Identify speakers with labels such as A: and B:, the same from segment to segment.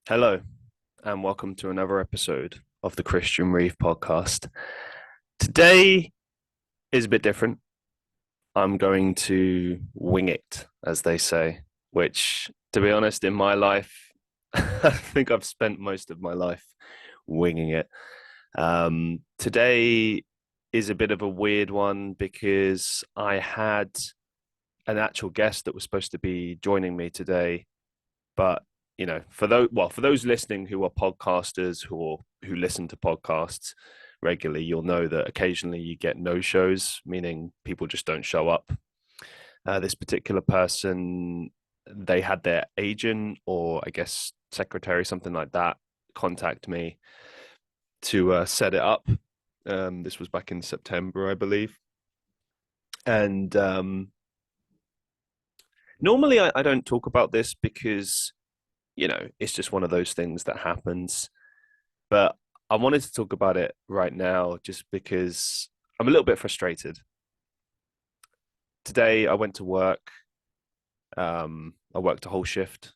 A: Hello, and welcome to another episode of the Christian Reeve Podcast. Today is a bit different. I'm going to wing it, as they say, which, to be honest, in my life, I think I've spent most of my life winging it. Today is a bit of a weird one because I had an actual guest that was supposed to be joining me today, but for those listening who are podcasters who listen to podcasts regularly, you'll know that occasionally you get no shows, meaning people just don't show up. This particular person, they had their agent or I guess secretary, something like that, contact me to set it up. This was back in September, I believe. And normally I don't talk about this because it's just one of those things that happens. But I wanted to talk about it right now just because I'm a little bit frustrated. Today I went to work. I worked a whole shift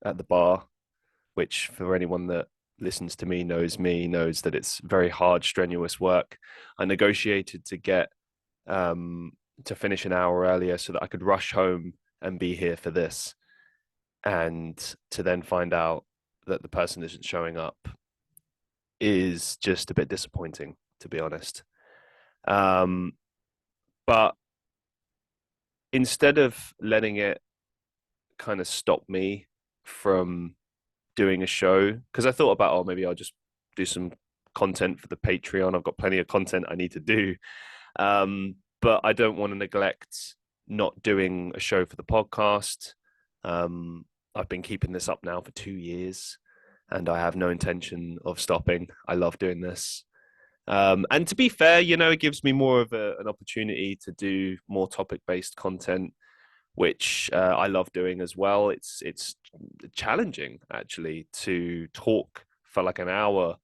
A: at the bar, which for anyone that listens to me knows that it's very hard, strenuous work. I negotiated to get to finish an hour earlier so that I could rush home and be here for this, and to then find out that the person isn't showing up is just a bit disappointing, to be honest. Um, but instead of letting it kind of stop me from doing a show, because I thought about, oh, maybe I'll just do some content for the Patreon. I've got plenty of content I need to do. But I don't want to neglect not doing a show for the podcast. I've been keeping this up now for 2 years and I have no intention of stopping. I love doing this. And to be fair, it gives me more of an opportunity to do more topic-based content, which I love doing as well. It's challenging actually to talk for like an hour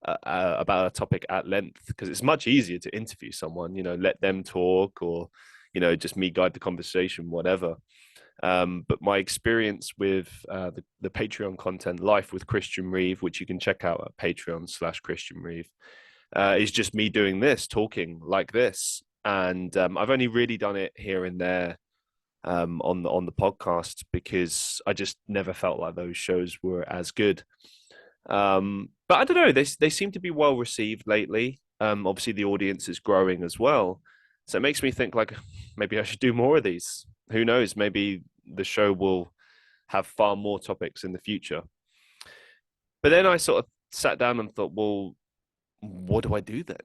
A: about a topic at length, because it's much easier to interview someone, let them talk, or just me guide the conversation, whatever. But my experience with the Patreon content, Life with Christian Reeve, which you can check out at Patreon/Christian Reeve, is just me doing this, talking like this. And I've only really done it here and there on the podcast because I just never felt like those shows were as good. But I don't know, they seem to be well received lately. Obviously, the audience is growing as well. So it makes me think like maybe I should do more of these. Who knows? Maybe the show will have far more topics in the future. But then I sort of sat down and thought, well, what do I do then?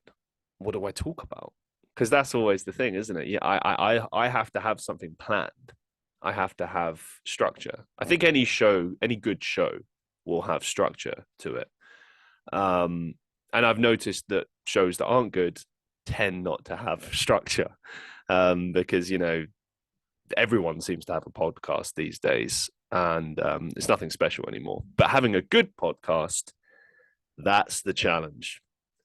A: What do I talk about? Because that's always the thing, isn't it? Yeah, I have to have something planned. I have to have structure. I think any show, any good show, will have structure to it. And I've noticed that shows that aren't good tend not to have structure, because everyone seems to have a podcast these days, and it's nothing special anymore. But having a good podcast, that's the challenge.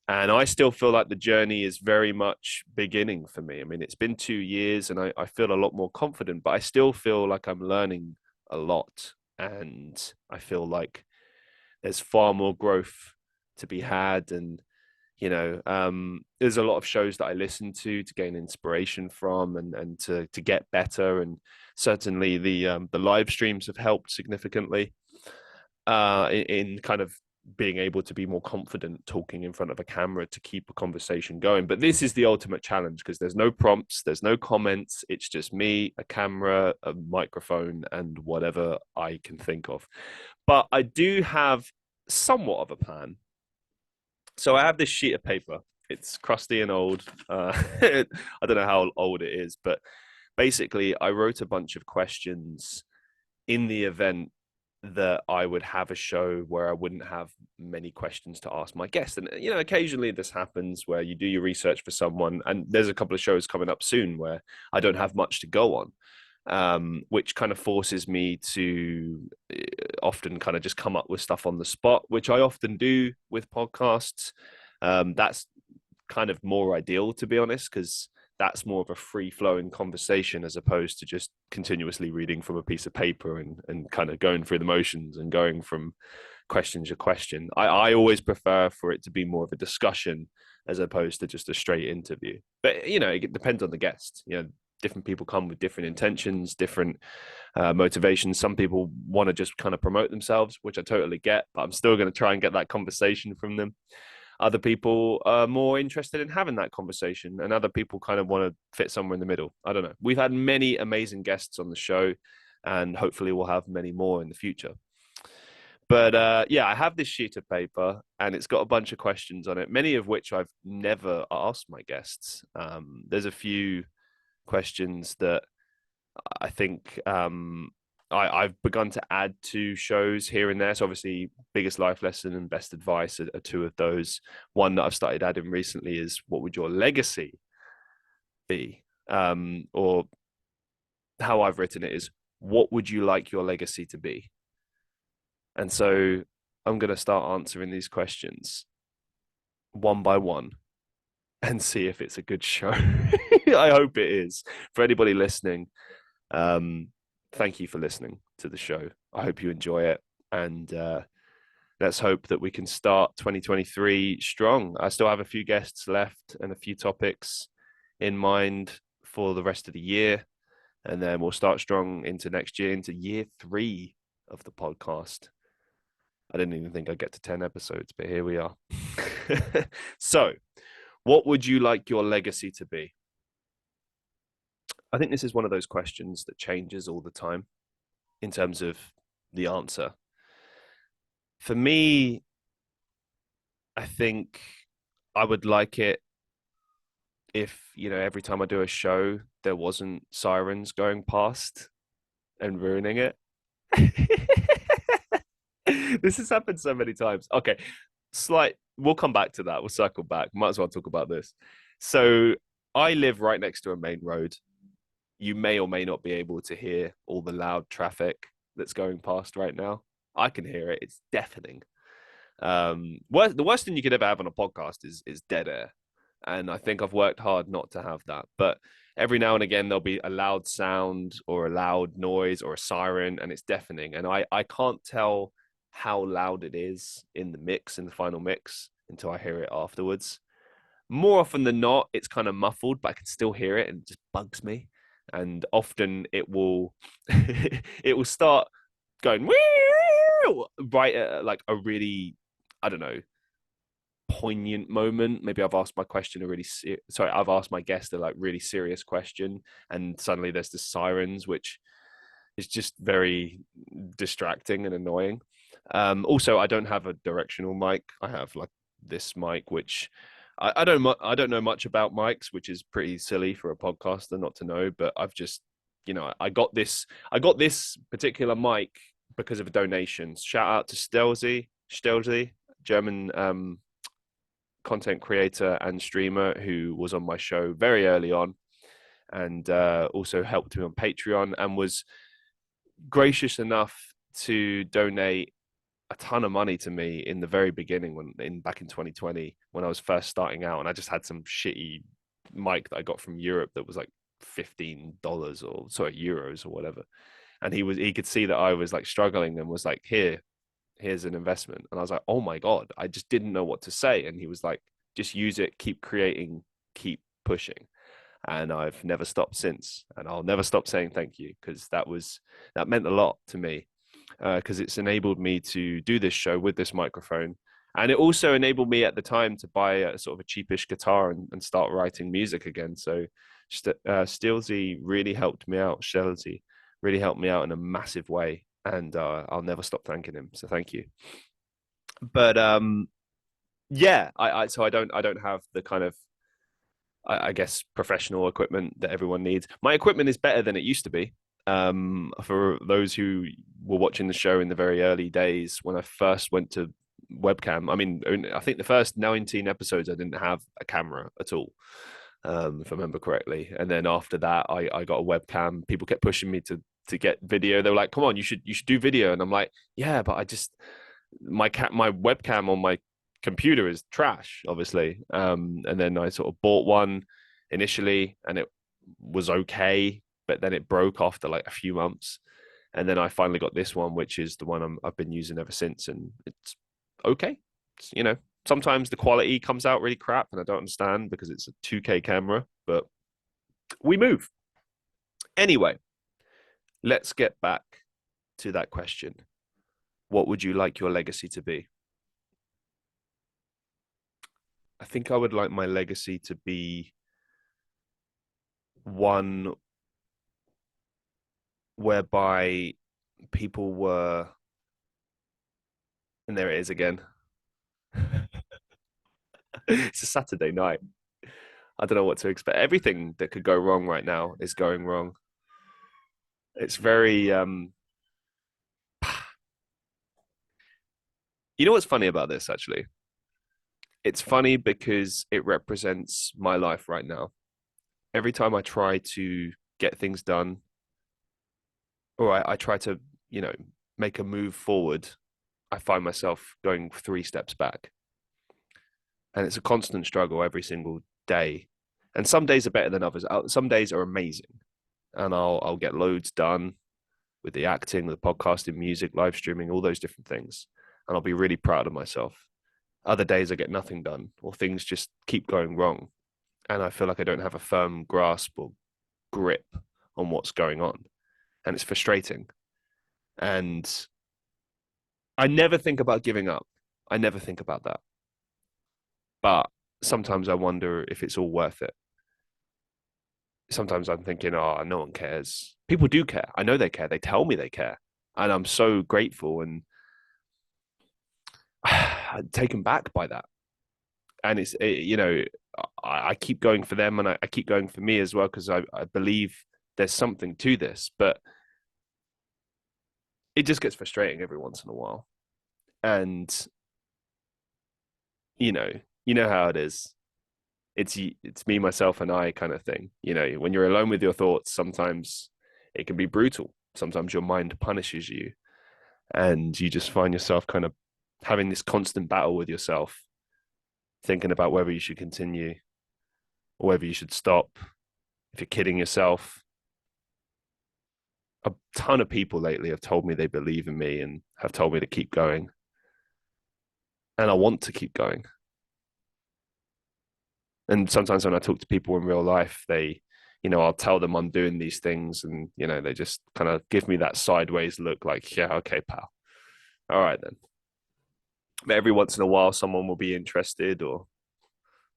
A: And I still feel like the journey is very much beginning for me. I mean, it's been 2 years and I feel a lot more confident, but I still feel like I'm learning a lot. And I feel like there's far more growth to be had. And, there's a lot of shows that I listen to gain inspiration from, and to get better. And certainly the live streams have helped significantly in kind of being able to be more confident talking in front of a camera to keep a conversation going. But this is the ultimate challenge because there's no prompts, there's no comments. It's just me, a camera, a microphone, and whatever I can think of. But I do have somewhat of a plan. So I have this sheet of paper. It's crusty and old. I don't know how old it is, but basically I wrote a bunch of questions in the event that I would have a show where I wouldn't have many questions to ask my guest. And, occasionally this happens where you do your research for someone, and there's a couple of shows coming up soon where I don't have much to go on, which kind of forces me to often kind of just come up with stuff on the spot, which I often do with podcasts. That's kind of more ideal, to be honest, because that's more of a free-flowing conversation as opposed to just continuously reading from a piece of paper and kind of going through the motions and going from question to question. I always prefer for it to be more of a discussion as opposed to just a straight interview. But, you know, it depends on the guest. You know, different people come with different intentions, different motivations. Some people want to just kind of promote themselves, which I totally get, but I'm still going to try and get that conversation from them. Other people are more interested in having that conversation, and other people kind of want to fit somewhere in the middle. I don't know. We've had many amazing guests on the show, and hopefully we'll have many more in the future. But yeah, I have this sheet of paper, and it's got a bunch of questions on it, many of which I've never asked my guests. There's a few questions that I think I've begun to add to shows here and there. So obviously, biggest life lesson and best advice are two of those. One that I've started adding recently is, what would your legacy be? Or how I've written it is, what would you like your legacy to be? And so I'm going to start answering these questions one by one and see if it's a good show. I hope it is. For anybody listening, thank you for listening to the show. I hope you enjoy it. And let's hope that we can start 2023 strong. I still have a few guests left and a few topics in mind for the rest of the year. And then we'll start strong into next year, into year 3 of the podcast. I didn't even think I'd get to 10 episodes, but here we are. So, what would you like your legacy to be? I think this is one of those questions that changes all the time in terms of the answer. For me, I think I would like it if, you know, every time I do a show, there wasn't sirens going past and ruining it. This has happened so many times. Okay, we'll come back to that. We'll circle back. Might as well talk about this. So I live right next to a main road. You may or may not be able to hear all the loud traffic that's going past right now. I can hear it. It's deafening. The worst thing you could ever have on a podcast is dead air. And I think I've worked hard not to have that. But every now and again, there'll be a loud sound or a loud noise or a siren, and it's deafening. And I can't tell how loud it is in the final mix, until I hear it afterwards. More often than not, it's kind of muffled, but I can still hear it, and it just bugs me. And often it will it will start going right at like a really, I don't know, poignant moment. Maybe I've asked my question I've asked my guest a like really serious question, and suddenly there's the sirens, which is just very distracting and annoying. Also, I don't have a directional mic. I have like this mic, which I don't know much about mics, which is pretty silly for a podcaster not to know. But I've just, you know, I got this particular mic because of a donation. Shout out to Stelzy, German content creator and streamer who was on my show very early on, and also helped me on Patreon, and was gracious enough to donate a ton of money to me in the very beginning back in 2020 when I was first starting out, and I just had some shitty mic that I got from Europe that was like $15 or euros or whatever. And he could see that I was like struggling and was like, here's an investment. And I was like, oh my God, I just didn't know what to say. And he was like, just use it, keep creating, keep pushing. And I've never stopped since. And I'll never stop saying thank you, because that meant a lot to me, because it's enabled me to do this show with this microphone. And it also enabled me at the time to buy a sort of a cheapish guitar and start writing music again. So Stelzy really helped me out. Stelzy really helped me out in a massive way. And I'll never stop thanking him. So thank you. But yeah, so I don't have the kind of, I guess, professional equipment that everyone needs. My equipment is better than it used to be. For those who were watching the show in the very early days when I first went to webcam, I mean, I think the first 19 episodes I didn't have a camera at all, if I remember correctly. And then after that, I got a webcam. People kept pushing me to get video. They were like, "Come on, you should do video." And I'm like, "Yeah, but my webcam on my computer is trash, obviously." And then I sort of bought one, initially, and it was okay, but then it broke after like a few months. And then I finally got this one, which is the one I've been using ever since, and it's okay. It's, sometimes the quality comes out really crap, and I don't understand because it's a 2K camera, but we move. Anyway, let's get back to that question. What would you like your legacy to be? I think I would like my legacy to be one whereby people were, and there it is again. It's a Saturday night. I don't know what to expect. Everything that could go wrong right now is going wrong. It's very you know what's funny about this actually? It's funny because it represents my life right now. Every time I try to get things done, or I try to, you know, make a move forward, I find myself going 3 steps back. And it's a constant struggle every single day. And some days are better than others. Some days are amazing, and I'll get loads done with the acting, the podcasting, music, live streaming, all those different things, and I'll be really proud of myself. Other days I get nothing done, or things just keep going wrong, and I feel like I don't have a firm grasp or grip on what's going on, and it's frustrating. And I never think about giving up. I never think about that. But sometimes I wonder if it's all worth it. Sometimes I'm thinking, oh, no one cares. People do care. I know they care. They tell me they care. And I'm so grateful and taken back by that. And I keep going for them, and I keep going for me as well, because I believe there's something to this. But it just gets frustrating every once in a while. And, you know, you know how it is. It's me, myself, and I kind of thing. When you're alone with your thoughts, sometimes it can be brutal. Sometimes your mind punishes you, and you just find yourself kind of having this constant battle with yourself, thinking about whether you should continue or whether you should stop, if you're kidding yourself. A ton of people lately have told me they believe in me and have told me to keep going. And I want to keep going. And sometimes when I talk to people in real life, I'll tell them I'm doing these things, and, they just kind of give me that sideways look like, yeah, okay, pal. All right, then. But every once in a while, someone will be interested or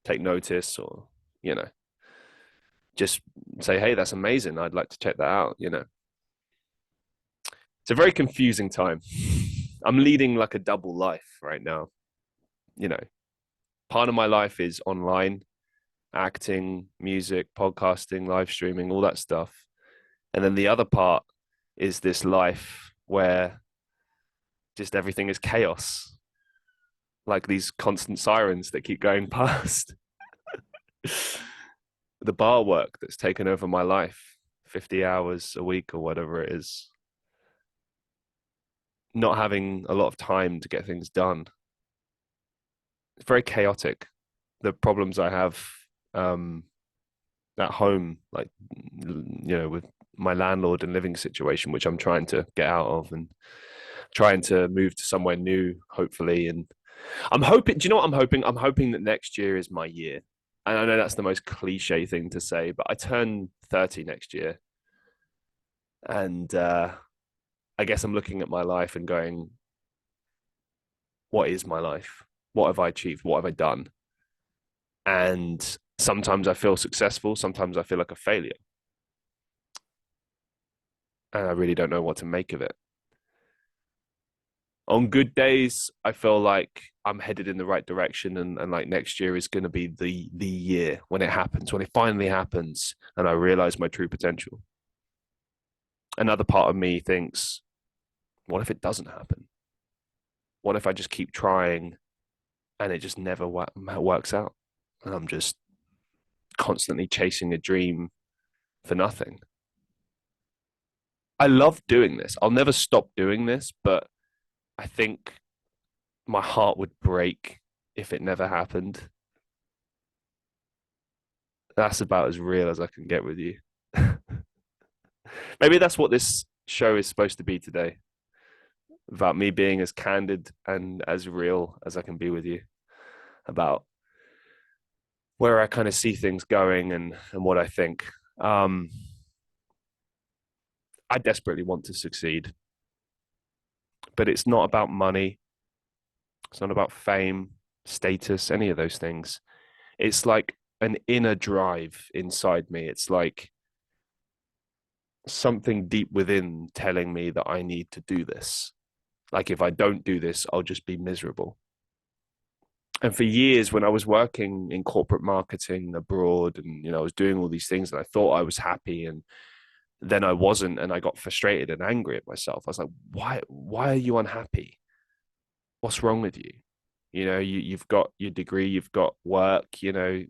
A: take notice, or, just say, hey, that's amazing. I'd like to check that out. It's a very confusing time. I'm leading like a double life right now. Part of my life is online, acting, music, podcasting, live streaming, all that stuff. And then the other part is this life where just everything is chaos, like these constant sirens that keep going past. The bar work that's taken over my life, 50 hours a week or whatever it is. Not having a lot of time to get things done. It's very chaotic. The problems I have at home, like, with my landlord and living situation, which I'm trying to get out of and trying to move to somewhere new, hopefully. And I'm hoping, do you know what I'm hoping? I'm hoping that next year is my year. And I know that's the most cliche thing to say, but I turn 30 next year. And I guess I'm looking at my life and going, what is my life? What have I achieved? What have I done? And sometimes I feel successful. Sometimes I feel like a failure. And I really don't know what to make of it. On good days, I feel like I'm headed in the right direction, and like next year is going to be the year when it happens, when it finally happens, and I realize my true potential. Another part of me thinks, what if it doesn't happen? What if I just keep trying and it just never works out? And I'm just constantly chasing a dream for nothing. I love doing this. I'll never stop doing this, but I think my heart would break if it never happened. That's about as real as I can get with you. Maybe that's what this show is supposed to be today, about me being as candid and as real as I can be with you, about where I kind of see things going and what I think. Um, I desperately want to succeed, but it's not about money. It's not about fame, status, any of those things. It's like an inner drive inside me. It's like something deep within telling me that I need to do this. Like if I don't do this, I'll just be miserable. And for years, when I was working in corporate marketing abroad, and I was doing all these things, and I thought I was happy, and then I wasn't, and I got frustrated and angry at myself. I was like, why are you unhappy? What's wrong with you? You've got your degree, you've got work,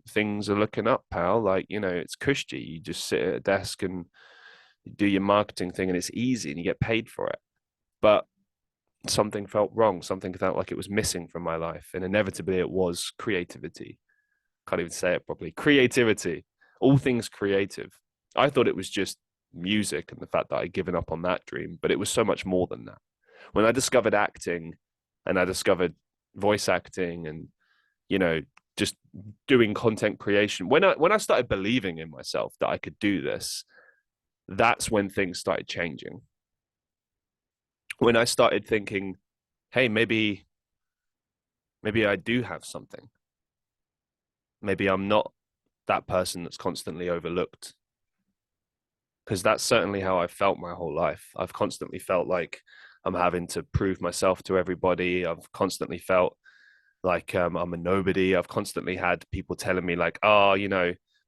A: things are looking up, pal. Like, it's cushy. You just sit at a desk and do your marketing thing, and it's easy and you get paid for it. But something felt wrong. Something felt like it was missing from my life. And inevitably it was creativity. Can't even say it properly. Creativity, all things creative. I thought it was just music and the fact that I'd given up on that dream, but it was so much more than that. When I discovered acting and I discovered voice acting and, just doing content creation, when I started believing in myself that I could do this, that's when things started changing. When I started thinking, hey, maybe I do have something. Maybe I'm not that person that's constantly overlooked. Because that's certainly how I felt my whole life. I've constantly felt like I'm having to prove myself to everybody. I've constantly felt like I'm a nobody. I've constantly had people telling me like, oh,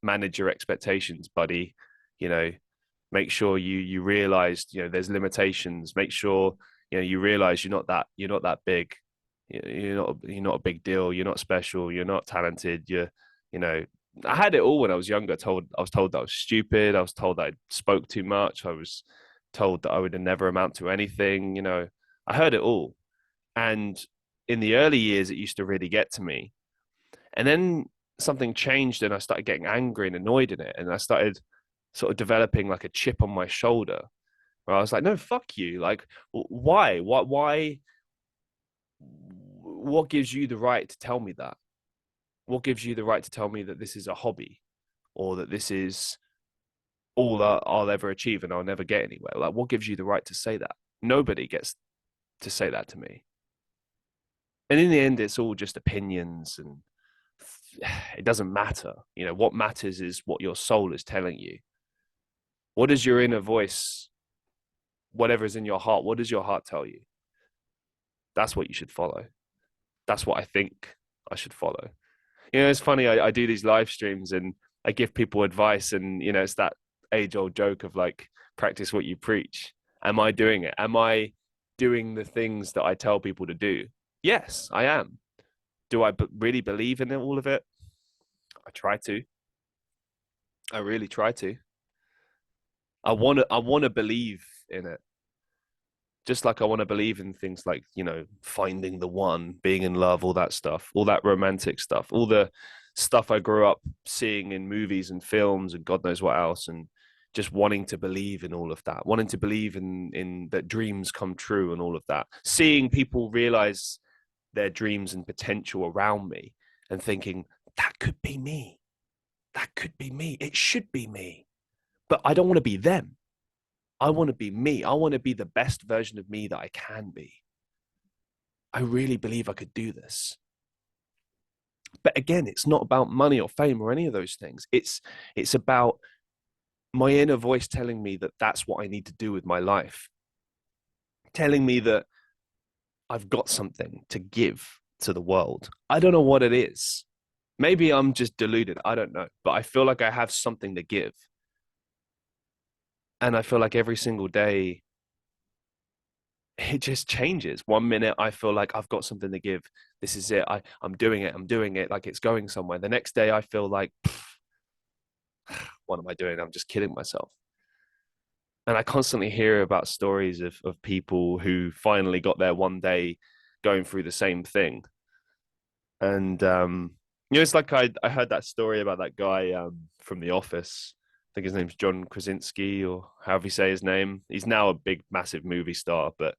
A: manage your expectations, buddy. You know, make sure you realize, there's limitations. Make sure, you realize you're not that big. You're not a big deal. You're not special. You're not talented. You know, I had it all when I was younger. I was told that I was stupid. I was told that I spoke too much. I was told that I would never amount to anything. I heard it all. And in the early years, it used to really get to me. And then something changed and I started getting angry and annoyed in it. And I started sort of developing like a chip on my shoulder where I was like, no, fuck you. Like, why? Why? What gives you the right to tell me that? What gives you the right to tell me that this is a hobby or that this is all that I'll ever achieve and I'll never get anywhere? Like, what gives you the right to say that? Nobody gets to say that to me. And in the end, it's all just opinions and it doesn't matter. What matters is what your soul is telling you. What does your inner voice, whatever is in your heart, what does your heart tell you? That's what you should follow. That's what I think I should follow. It's funny. I do these live streams and I give people advice, and it's that age-old joke of like, practice what you preach. Am I doing it? Am I doing the things that I tell people to do? Yes, I am. Do I really believe in all of it? I try to. I really try to. I want to believe in it. Just like I want to believe in things like, finding the one, being in love, all that stuff, all that romantic stuff, all the stuff I grew up seeing in movies and films and God knows what else. And just wanting to believe in all of that, wanting to believe in that dreams come true and all of that. Seeing people realize their dreams and potential around me and thinking, that could be me. That could be me. It should be me. But I don't want to be them. I want to be me. I want to be the best version of me that I can be. I really believe I could do this. But again, it's not about money or fame or any of those things. It's about my inner voice telling me that that's what I need to do with my life. Telling me that I've got something to give to the world. I don't know what it is. Maybe I'm just deluded. I don't know. But I feel like I have something to give. And I feel like every single day, it just changes. One minute I feel like I've got something to give. This is it. I'm doing it. I'm doing it like it's going somewhere. The next day I feel like, what am I doing? I'm just kidding myself. And I constantly hear about stories of people who finally got there one day going through the same thing. And It's like I heard that story about that guy from The Office. I think his name's John Krasinski, or however you say his name. He's now a big, massive movie star. But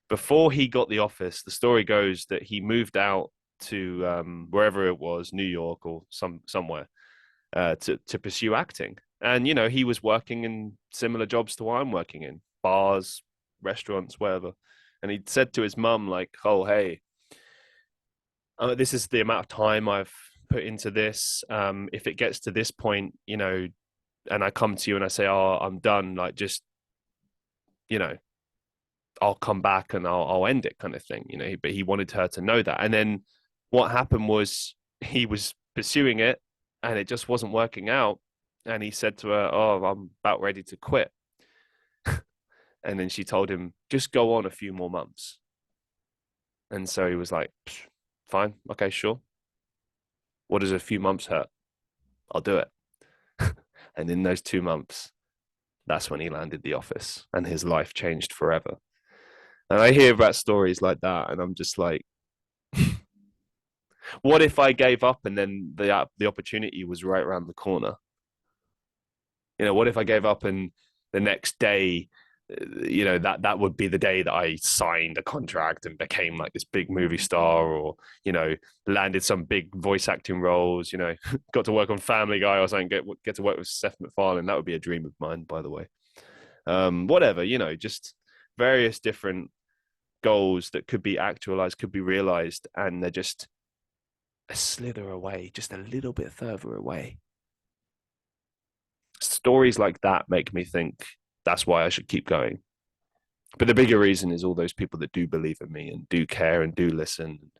A: before he got The Office, the story goes that he moved out to wherever it was, New York or somewhere, to pursue acting. And he was working in similar jobs to what I'm working in, bars, restaurants, wherever. And he said to his mum, like, "Oh, hey, this is the amount of time I've put into this. If it gets to this point, and I come to you and I say, oh, I'm done, like, just, you know, I'll come back and I'll end it," kind of thing, but he wanted her to know that. And then what happened was he was pursuing it and it just wasn't working out. And he said to her, "Oh, I'm about ready to quit." And then she told him, "Just go on a few more months." And so he was like, "Fine. Okay, sure. What does a few months hurt? I'll do it." And in those 2 months, that's when he landed The Office and his life changed forever. And I hear about stories like that and I'm just like, what if I gave up and then the opportunity was right around the corner? What if I gave up and the next day, that would be the day that I signed a contract and became like this big movie star, or landed some big voice acting roles, got to work on Family Guy or something, get to work with Seth MacFarlane. That would be a dream of mine, by the way. Whatever, just various different goals that could be actualized, could be realized, and they're just a slither away, just a little bit further away. Stories like that make me think that's why I should keep going. But the bigger reason is all those people that do believe in me and do care and do listen.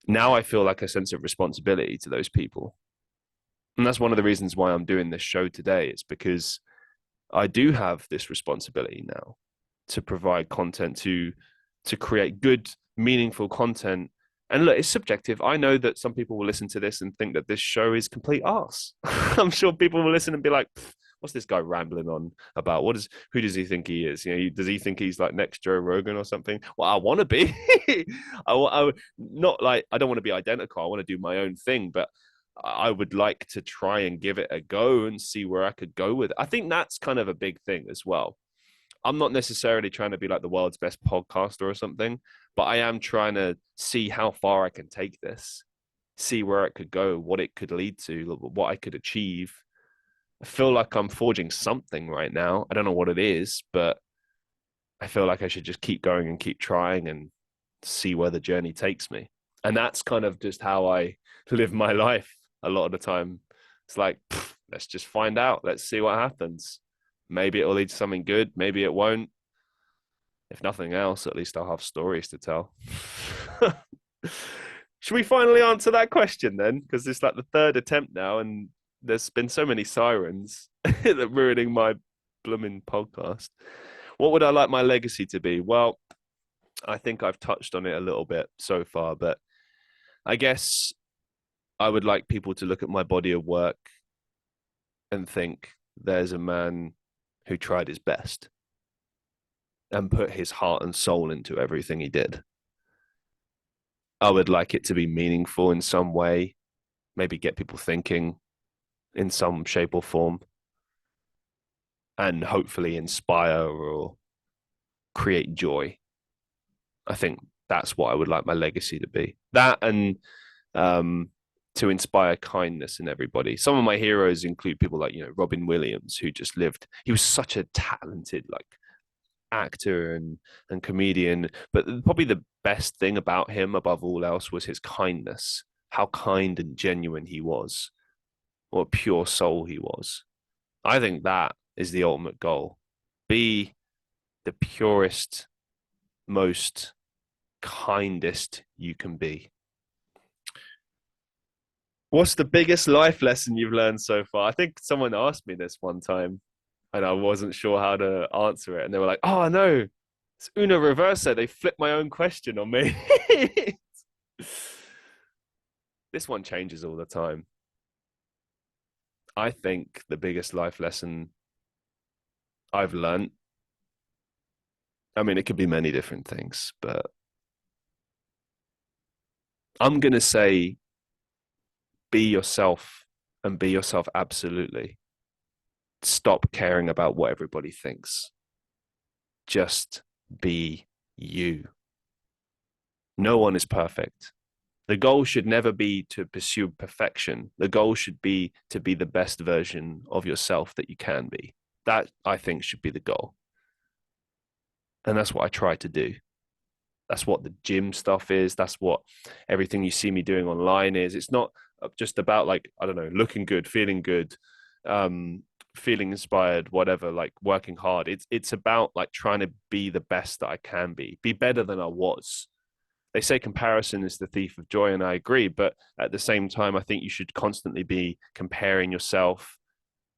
A: Now I feel like a sense of responsibility to those people. And that's one of the reasons why I'm doing this show today. It's because I do have this responsibility now to provide content, to create good, meaningful content. And look, it's subjective. I know that some people will listen to this and think that this show is complete arse. I'm sure people will listen and be like, "What's this guy rambling on about? Who does he think he is? Does he think he's like next Joe Rogan or something?" Well, I want to be. Not like I don't want to be identical. I want to do my own thing, but I would like to try and give it a go and see where I could go with it. I think that's kind of a big thing as well. I'm not necessarily trying to be like the world's best podcaster or something, but I am trying to see how far I can take this, see where it could go, what it could lead to, what I could achieve. I feel like I'm forging something right now. I don't know what it is, but I feel like I should just keep going and keep trying and see where the journey takes me. And that's kind of just how I live my life a lot of the time. It's like, let's just find out. Let's see what happens. Maybe it will lead to something good. Maybe it won't. If nothing else, at least I'll have stories to tell. Should we finally answer that question then? Because it's like the third attempt now, and there's been so many sirens that ruining my blooming podcast. What would I like my legacy to be? Well, I think I've touched on it a little bit so far, but I guess I would like people to look at my body of work and think there's a man who tried his best and put his heart and soul into everything he did. I would like it to be meaningful in some way, maybe get people thinking in some shape or form, and hopefully inspire or create joy. I think that's what I would like my legacy to be. That, and to inspire kindness in everybody. Some of my heroes include people like, Robin Williams, who just lived. He was such a talented, like, actor and comedian, but probably the best thing about him above all else was his kindness. How kind and genuine he was. What a pure soul he was. I think that is the ultimate goal. Be the purest, most kindest you can be. What's the biggest life lesson you've learned so far? I think someone asked me this one time and I wasn't sure how to answer it. And they were like, "Oh, no, it's Uno Reversa. They flipped my own question on me." This one changes all the time. I think the biggest life lesson I've learned, I mean, it could be many different things, but I'm going to say be yourself, and be yourself absolutely. Stop caring about what everybody thinks. Just be you. No one is perfect. The goal should never be to pursue perfection. The goal should be to be the best version of yourself that you can be. That, I think, should be the goal. And that's what I try to do. That's what the gym stuff is. That's what everything you see me doing online is. It's not just about, like, I don't know, looking good, um, feeling inspired, whatever, like working hard. It's about like trying to be the best that I can be better than I was. They say comparison is the thief of joy, and I agree. But at the same time, I think you should constantly be comparing yourself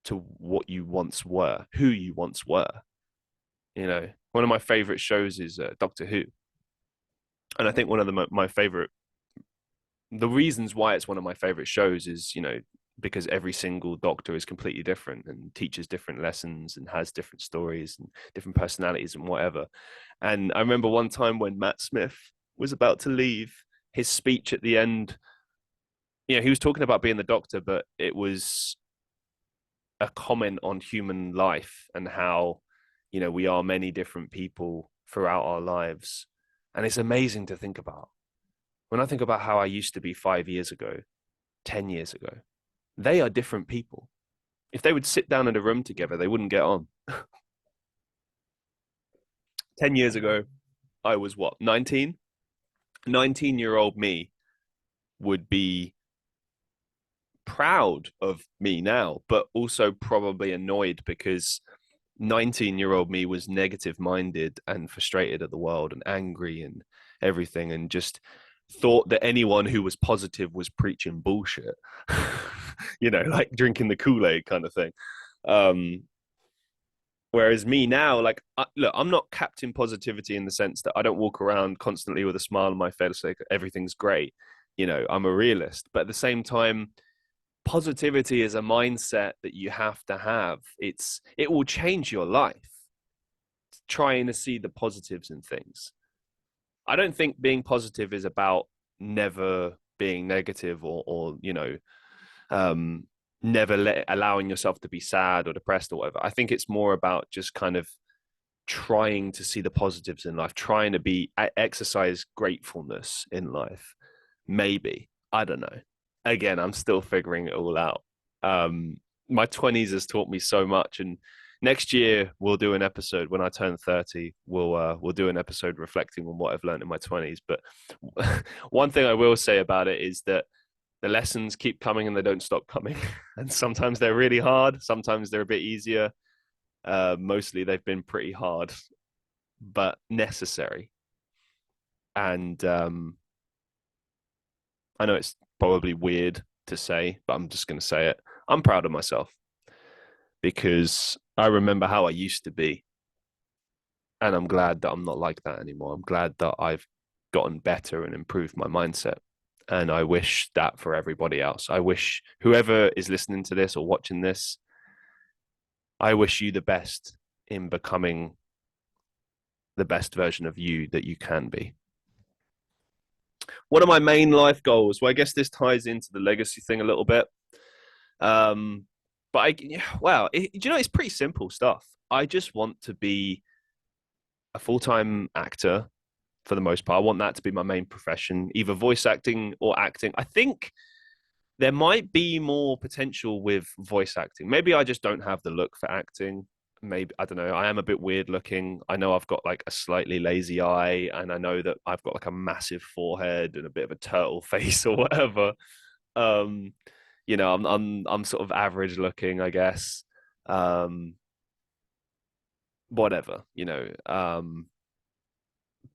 A: to what you once were, who you once were. You know, one of my favorite shows is Doctor Who, and I think one of my favorite, the reasons why it's one of my favorite shows is, you know, because every single doctor is completely different and teaches different lessons and has different stories and different personalities and whatever. And I remember one time when Matt Smith was about to leave, his speech at the end, you know, he was talking about being the doctor, but it was a comment on human life and how, you know, we are many different people throughout our lives. And it's amazing to think about. When I think about how I used to be 5 years ago, 10 years ago, they are different people. If they would sit down in a room together, they wouldn't get on. 10 years ago, I was what, 19? 19-year-old me would be proud of me now, but also probably annoyed because 19-year-old me was negative minded and frustrated at the world and angry and everything, and just thought that anyone who was positive was preaching bullshit. You know, like drinking the Kool-Aid kind of thing. Whereas me now, like, look, I'm not Captain Positivity in the sense that I don't walk around constantly with a smile on my face, like everything's great. You know, I'm a realist, but at the same time, positivity is a mindset that you have to have. It will change your life. Trying to see the positives in things. I don't think being positive is about never being negative or you know, never allowing yourself to be sad or depressed or whatever. I think it's more about just kind of trying to see the positives in life, trying to be exercise gratefulness in life. Maybe, I don't know. Again, I'm still figuring it all out. My 20s has taught me so much, and next year we'll do an episode when I turn 30. We'll do an episode reflecting on what I've learned in my 20s. But one thing I will say about it is that the lessons keep coming and they don't stop coming. And sometimes they're really hard. Sometimes they're a bit easier. Mostly they've been pretty hard, but necessary. And I know it's probably weird to say, but I'm just going to say it. I'm proud of myself because I remember how I used to be. And I'm glad that I'm not like that anymore. I'm glad that I've gotten better and improved my mindset. And I wish that for everybody else. I wish whoever is listening to this or watching this, I wish you the best in becoming the best version of you that you can be. One of my main life goals, well, I guess this ties into the legacy thing a little bit. But you know, it's pretty simple stuff. I just want to be a full-time actor for the most part. I want that to be my main profession, either voice acting or acting. I think there might be more potential with voice acting. Maybe I just don't have the look for acting. Maybe, I don't know. I am a bit weird looking. I know I've got like a slightly lazy eye, and I know that I've got like a massive forehead and a bit of a turtle face or whatever. Um, you know, I'm sort of average looking, I guess. Whatever, you know.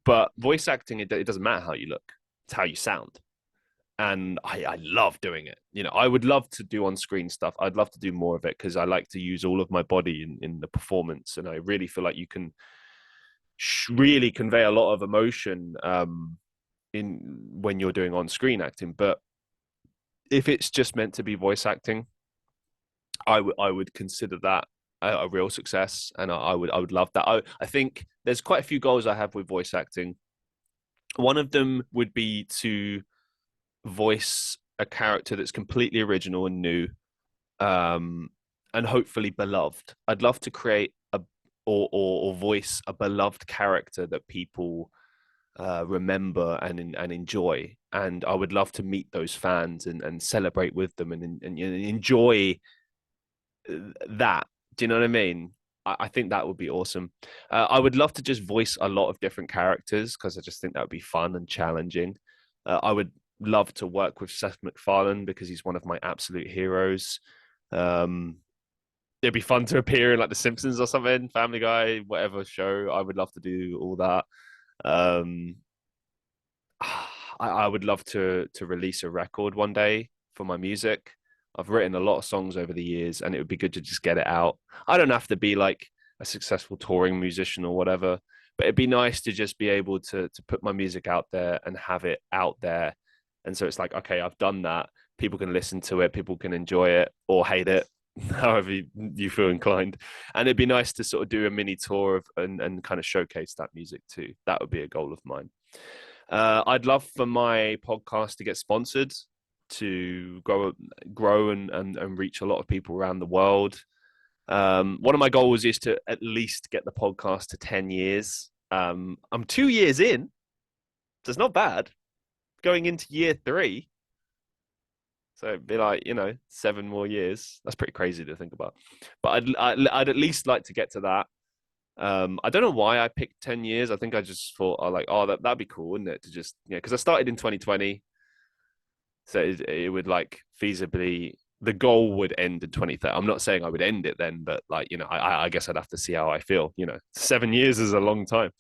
A: But voice acting, it doesn't matter how you look; it's how you sound. And I love doing it. You know, I would love to do on screen stuff. I'd love to do more of it because I like to use all of my body in the performance, and I really feel like you can really convey a lot of emotion in when you're doing on screen acting. But if it's just meant to be voice acting, I would consider that a real success, and I would love that. I think there's quite a few goals I have with voice acting. One of them would be to voice a character that's completely original and new, um, and hopefully beloved. I'd love to create a or voice a beloved character that people remember and enjoy. And I would love to meet those fans and celebrate with them and enjoy that. Do you know what I mean? I think that would be awesome. I would love to just voice a lot of different characters because I just think that would be fun and challenging. I would love to work with Seth MacFarlane because he's one of my absolute heroes. Um, it'd be fun to appear in like The Simpsons or something, Family Guy, whatever show. I would love to do all that. Um, I would love to release a record one day for my music. I've written a lot of songs over the years, and it would be good to just get it out. I don't have to be like a successful touring musician or whatever, but it'd be nice to just be able to put my music out there and have it out there. And so it's like, okay, I've done that. People can listen to it, people can enjoy it or hate it, however you feel inclined. And it'd be nice to sort of do a mini tour and kind of showcase that music too. That would be a goal of mine. I'd love for my podcast to get sponsored to grow and reach a lot of people around the world. One of my goals is to at least get the podcast to 10 years. I'm 2 years in, so it's not bad. Going into year 3. So it'd be like, 7 more years. That's pretty crazy to think about. But I'd at least like to get to that. I don't know why I picked 10 years. I think I just thought, that'd be cool, wouldn't it? To just, because I started in 2020. So it would like feasibly, the goal would end in 2030. I'm not saying I would end it then, but like, I guess I'd have to see how I feel. 7 years is a long time.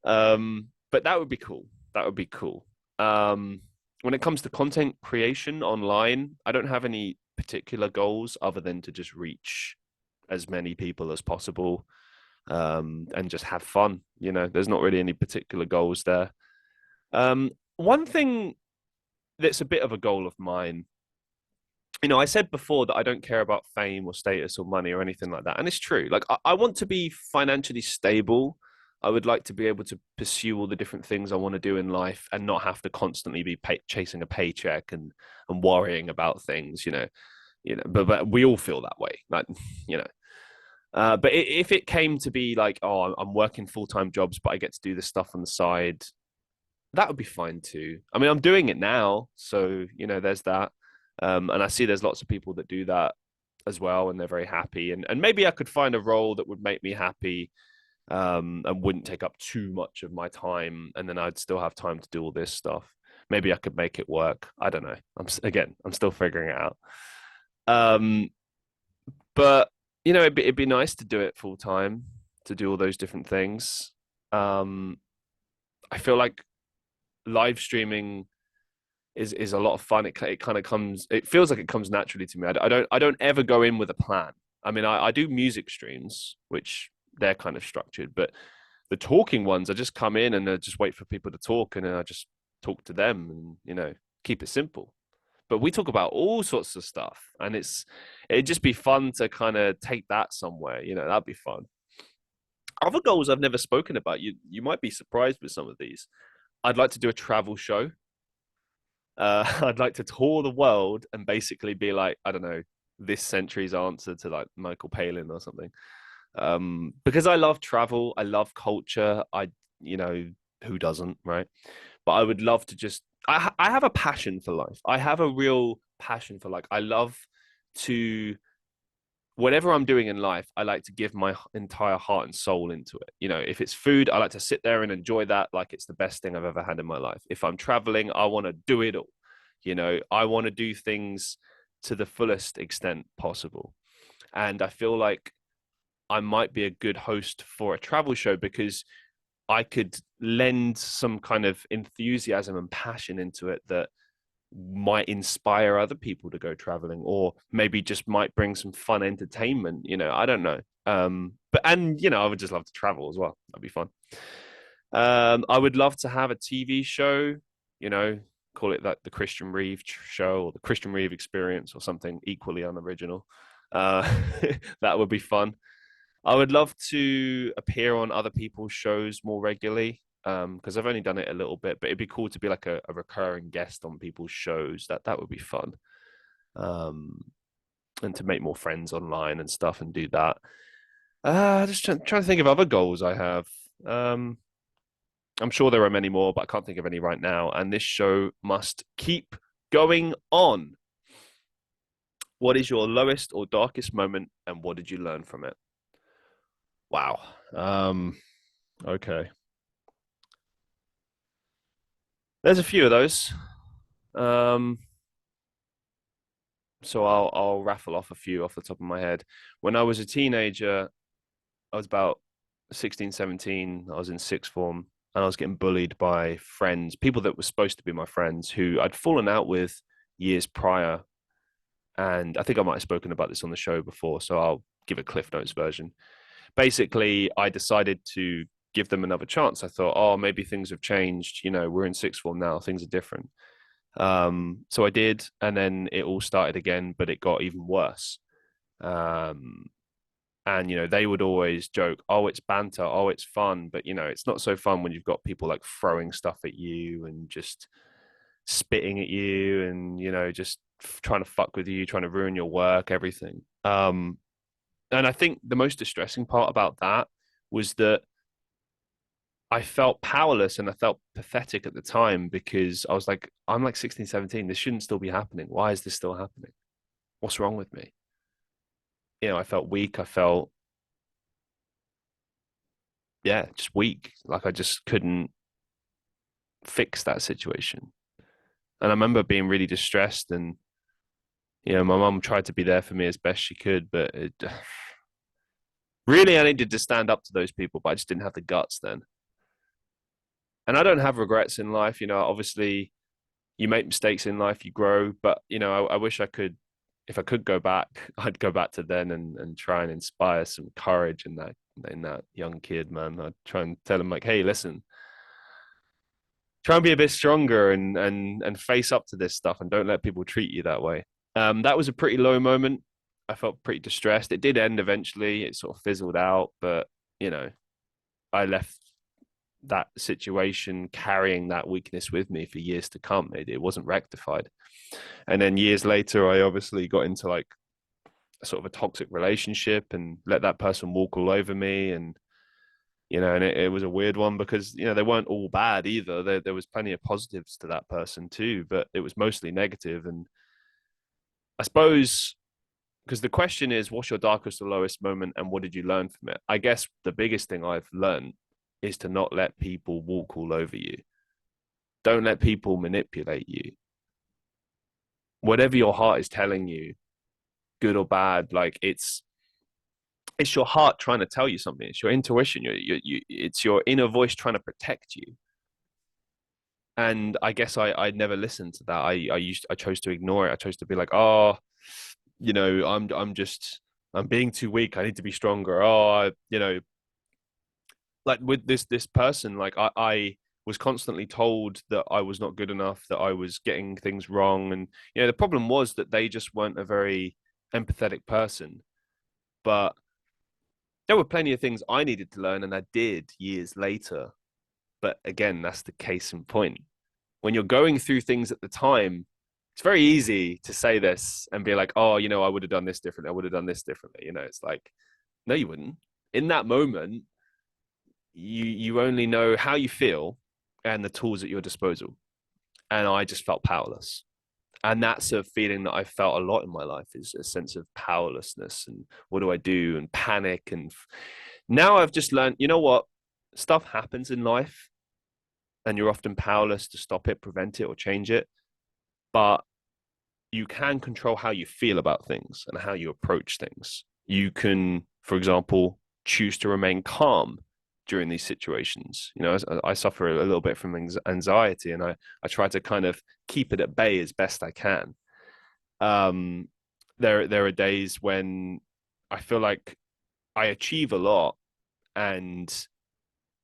A: But that would be cool. That would be cool. When it comes to content creation online, I don't have any particular goals other than to just reach as many people as possible. And just have fun. There's not really any particular goals there. One thing that's a bit of a goal of mine, I said before that I don't care about fame or status or money or anything like that. And it's true. Like, I want to be financially stable. I would like to be able to pursue all the different things I want to do in life and not have to constantly be chasing a paycheck and worrying about things, but we all feel that way. Like, but if it came to be like, oh, I'm working full-time jobs, but I get to do this stuff on the side, that would be fine too. I mean, I'm doing it now, so there's that. And I see there's lots of people that do that as well, and they're very happy. And maybe I could find a role that would make me happy, and wouldn't take up too much of my time, and then I'd still have time to do all this stuff. Maybe I could make it work. I don't know. I'm still figuring it out. But it'd be nice to do it full time, to do all those different things. I feel like live streaming is a lot of fun. It kind of comes. It feels like it comes naturally to me. I don't ever go in with a plan. I mean, I do music streams, which they're kind of structured, but the talking ones, I just come in and I just wait for people to talk, and then I just talk to them, and keep it simple. But we talk about all sorts of stuff, and it'd just be fun to kind of take that somewhere. That'd be fun. Other goals I've never spoken about. You might be surprised with some of these. I'd like to do a travel show. I'd like to tour the world and basically be like, I don't know, this century's answer to like Michael Palin or something. Because I love travel, I love culture. Who doesn't, right? But I would love to just. I have a passion for life. I have a real passion for I love to. Whatever I'm doing in life, I like to give my entire heart and soul into it. If it's food, I like to sit there and enjoy that like it's the best thing I've ever had in my life. If I'm traveling, I want to do it all. I want to do things to the fullest extent possible. And I feel like I might be a good host for a travel show because I could lend some kind of enthusiasm and passion into it that might inspire other people to go traveling, or maybe just might bring some fun entertainment. I don't know. I would just love to travel as well. That'd be fun. I would love to have a TV show, call it like the Christian Reeve show or the Christian Reeve experience or something equally unoriginal. That would be fun. I would love to appear on other people's shows more regularly. because I've only done it a little bit, but it'd be cool to be like a recurring guest on people's shows. That would be fun. Um, and to make more friends online and stuff and do that. Just trying to think of other goals I have. Um, I'm sure there are many more, but I can't think of any right now. And this show must keep going on. What is your lowest or darkest moment, and what did you learn from it? Wow. Okay. There's a few of those. Um, so I'll raffle off a few off the top of my head. When I was a teenager, I was about 16, 17. I was in sixth form and I was getting bullied by friends, people that were supposed to be my friends who I'd fallen out with years prior. And I think I might have spoken about this on the show before, so I'll give a Cliff Notes version. Basically, I decided to give them another chance. I thought, oh, maybe things have changed. You know, we're in sixth form now, things are different. So I did, and then it all started again, but it got even worse. Um, and you know, they would always joke, "Oh, it's banter. Oh, it's fun." But you know, it's not so fun when you've got people like throwing stuff at you and just spitting at you, and you know, just trying to fuck with you, trying to ruin your work, everything. And I think the most distressing part about that was that I felt powerless and I felt pathetic at the time because I was like, I'm like 16, 17. This shouldn't still be happening. Why is this still happening? What's wrong with me? You know, I felt weak. I felt, yeah, just weak. Like I just couldn't fix that situation. And I remember being really distressed and, you know, my mum tried to be there for me as best she could, but really I needed to stand up to those people, but I just didn't have the guts then. And I don't have regrets in life. You know, obviously you make mistakes in life, you grow, but you know, I wish I could, if I could go back, I'd go back to then and try and inspire some courage in that young kid, man. I'd try and tell him like, hey, listen, try and be a bit stronger and face up to this stuff and don't let people treat you that way. That was a pretty low moment. I felt pretty distressed. It did end eventually. It sort of fizzled out, but you know, I left that situation carrying that weakness with me for years to come. It wasn't rectified. And then years later, I obviously got into like sort of a toxic relationship and let that person walk all over me. And, you know, and it was a weird one because, you know, they weren't all bad either. There was plenty of positives to that person too, but it was mostly negative. And I suppose because the question is, what's your darkest or lowest moment and what did you learn from it? I guess the biggest thing I've learned is to not let people walk all over you. Don't let people manipulate you. Whatever your heart is telling you, good or bad, like it's your heart trying to tell you something. It's your intuition. It's your inner voice trying to protect you. And I guess I never listened to that. I chose to ignore it. I chose to be like, oh, you know, I'm being too weak. I need to be stronger. You know, like with this person, like I was constantly told that I was not good enough, that I was getting things wrong, and you know, the problem was that they just weren't a very empathetic person. But there were plenty of things I needed to learn, and I did years later. But again, that's the case in point. When you're going through things at the time, it's very easy to say this and be like, oh, you know, I would have done this differently. I would have done this differently. You know, it's like, no, you wouldn't. In that moment, you only know how you feel and the tools at your disposal. And I just felt powerless. And that's a feeling that I felt a lot in my life is a sense of powerlessness and what do I do and panic. And now I've just learned, you know what? Stuff happens in life and you're often powerless to stop it, prevent it, or change it. But you can control how you feel about things and how you approach things. You can, for example, choose to remain calm during these situations. You know, I suffer a little bit from anxiety and I try to kind of keep it at bay as best I can. Um, there are days when I feel like I achieve a lot and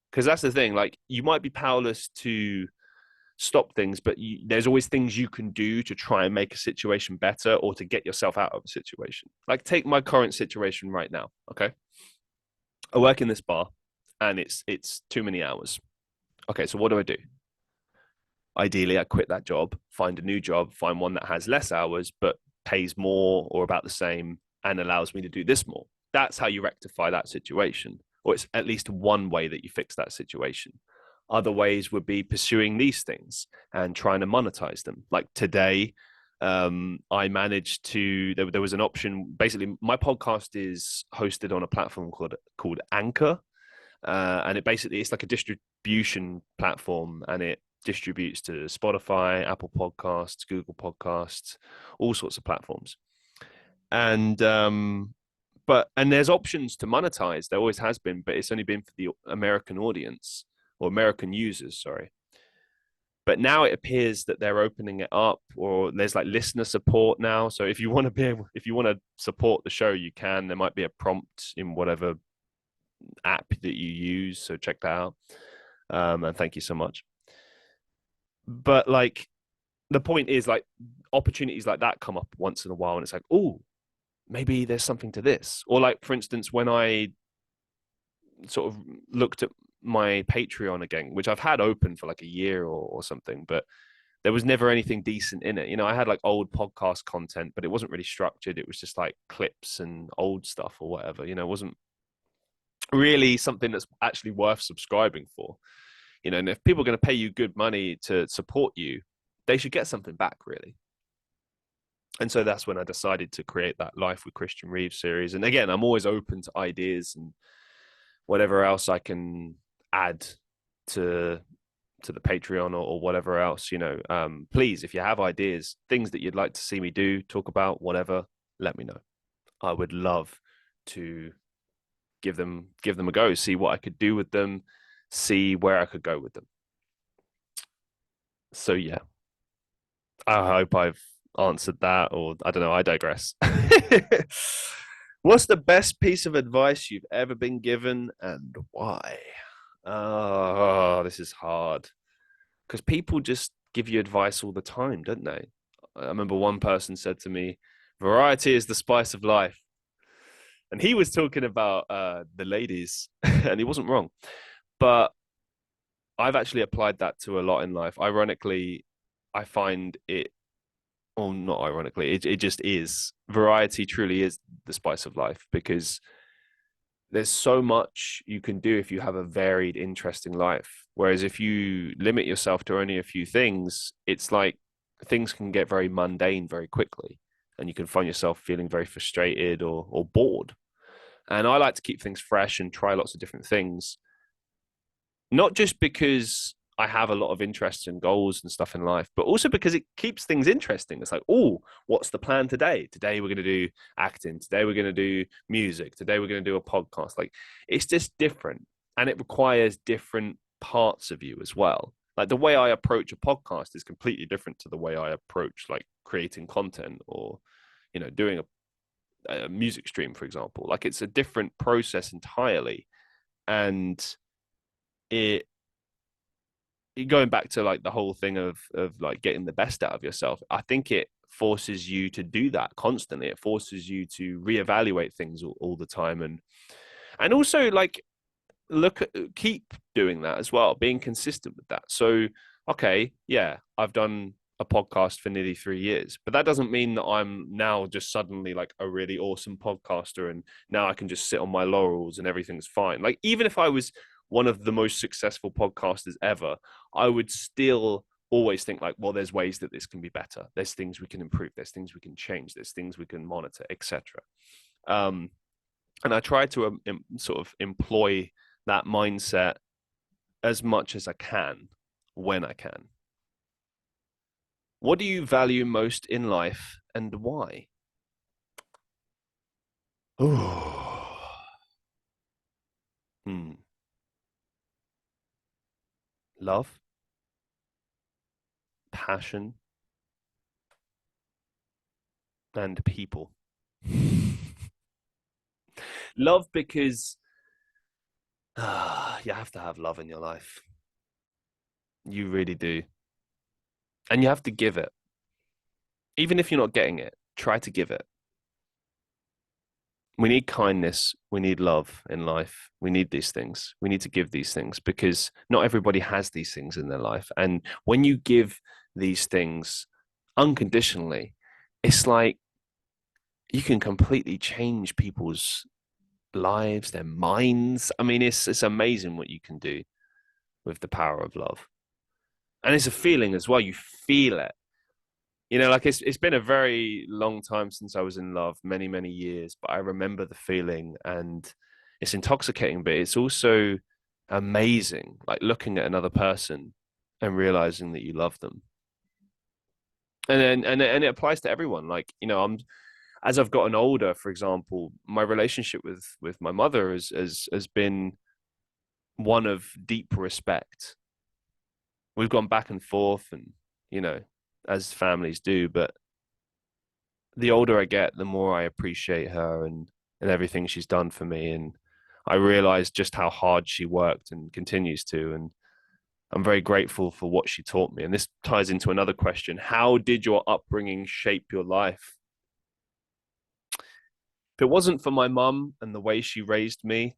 A: because that's the thing, like you might be powerless to stop things, but there's always things you can do to try and make a situation better or to get yourself out of a situation. Like take my current situation right now. Okay. I work in this bar and it's too many hours. Okay, so what do? Ideally, I quit that job, find a new job, find one that has less hours, but pays more or about the same and allows me to do this more. That's how you rectify that situation. Or it's at least one way that you fix that situation. Other ways would be pursuing these things and trying to monetize them. Like today, I managed to, there was an option. Basically, my podcast is hosted on a platform called Anchor. And it's like a distribution platform, and it distributes to Spotify, Apple Podcasts, Google Podcasts, all sorts of platforms. And and there's options to monetize. There always has been, but it's only been for the American audience or American users, sorry. But now it appears that they're opening it up, or there's like listener support now. So if you want to if you want to support the show, you can. There might be a prompt in whatever app that you use, so check that out. And thank you so much. But like, the point is, like, opportunities like that come up once in a while, and it's like, oh, maybe there's something to this. Or like, for instance, when I sort of looked at my Patreon again, which I've had open for like a year or something, but there was never anything decent in it. I had like old podcast content, but it wasn't really structured. It was just like clips and old stuff or whatever. It wasn't really something that's actually worth subscribing for. And if people are going to pay you good money to support you, they should get something back, really. And so that's when I decided to create that Life with Christian Reeve series. And again, I'm always open to ideas and whatever else I can add to the Patreon or whatever else. Please, if you have ideas, things that you'd like to see me do, talk about, whatever, let me know. I would love to give them a go, see what I could do with them, see where I could go with them. So yeah, I hope I've answered that, or I don't know, I digress. What's the best piece of advice you've ever been given, and why? Oh, this is hard, because people just give you advice all the time, don't they? I remember one person said to me, variety is the spice of life. And he was talking about the ladies, and he wasn't wrong. But I've actually applied that to a lot in life. Ironically, I find it, or not ironically, it just is. Variety truly is the spice of life, because there's so much you can do if you have a varied, interesting life. Whereas if you limit yourself to only a few things, it's like things can get very mundane very quickly, and you can find yourself feeling very frustrated or bored. And I like to keep things fresh and try lots of different things, not just because I have a lot of interests and goals and stuff in life, but also because it keeps things interesting. It's like, oh, what's the plan today? Today we're going to do acting. Today we're going to do music. Today we're going to do a podcast. Like, it's just different, and it requires different parts of you as well. Like, the way I approach a podcast is completely different to the way I approach like creating content or, doing a music stream, for example. Like, it's a different process entirely. And it going back to like the whole thing of like getting the best out of yourself, I think it forces you to do that constantly. It forces you to reevaluate things all the time, and also like keep doing that as well, being consistent with that. So okay, yeah, I've done a podcast for nearly 3 years, but that doesn't mean that I'm now just suddenly like a really awesome podcaster and now I can just sit on my laurels and everything's fine. Like, even if I was one of the most successful podcasters ever, I would still always think like, well, there's ways that this can be better. There's things we can improve. There's things we can change. There's things we can monitor, etc. And I try to sort of employ that mindset as much as I can when I can. What do you value most in life, and why? Oh, love, passion, and people. Love, because you have to have love in your life. You really do. And you have to give it. Even if you're not getting it, try to give it. We need kindness. We need love in life. We need these things. We need to give these things because not everybody has these things in their life. And when you give these things unconditionally, it's like you can completely change people's lives, their minds. I mean, it's amazing what you can do with the power of love. And it's a feeling as well. You feel it. Like it's been a very long time since I was in love, many, many years, but I remember the feeling and it's intoxicating, but it's also amazing, like looking at another person and realizing that you love them. And it applies to everyone. Like, as I've gotten older, for example, my relationship with my mother has been one of deep respect. We've gone back and forth and, as families do, but the older I get, the more I appreciate her and everything she's done for me. And I realize just how hard she worked and continues to. And I'm very grateful for what she taught me. And this ties into another question. How did your upbringing shape your life? If it wasn't for my mum and the way she raised me,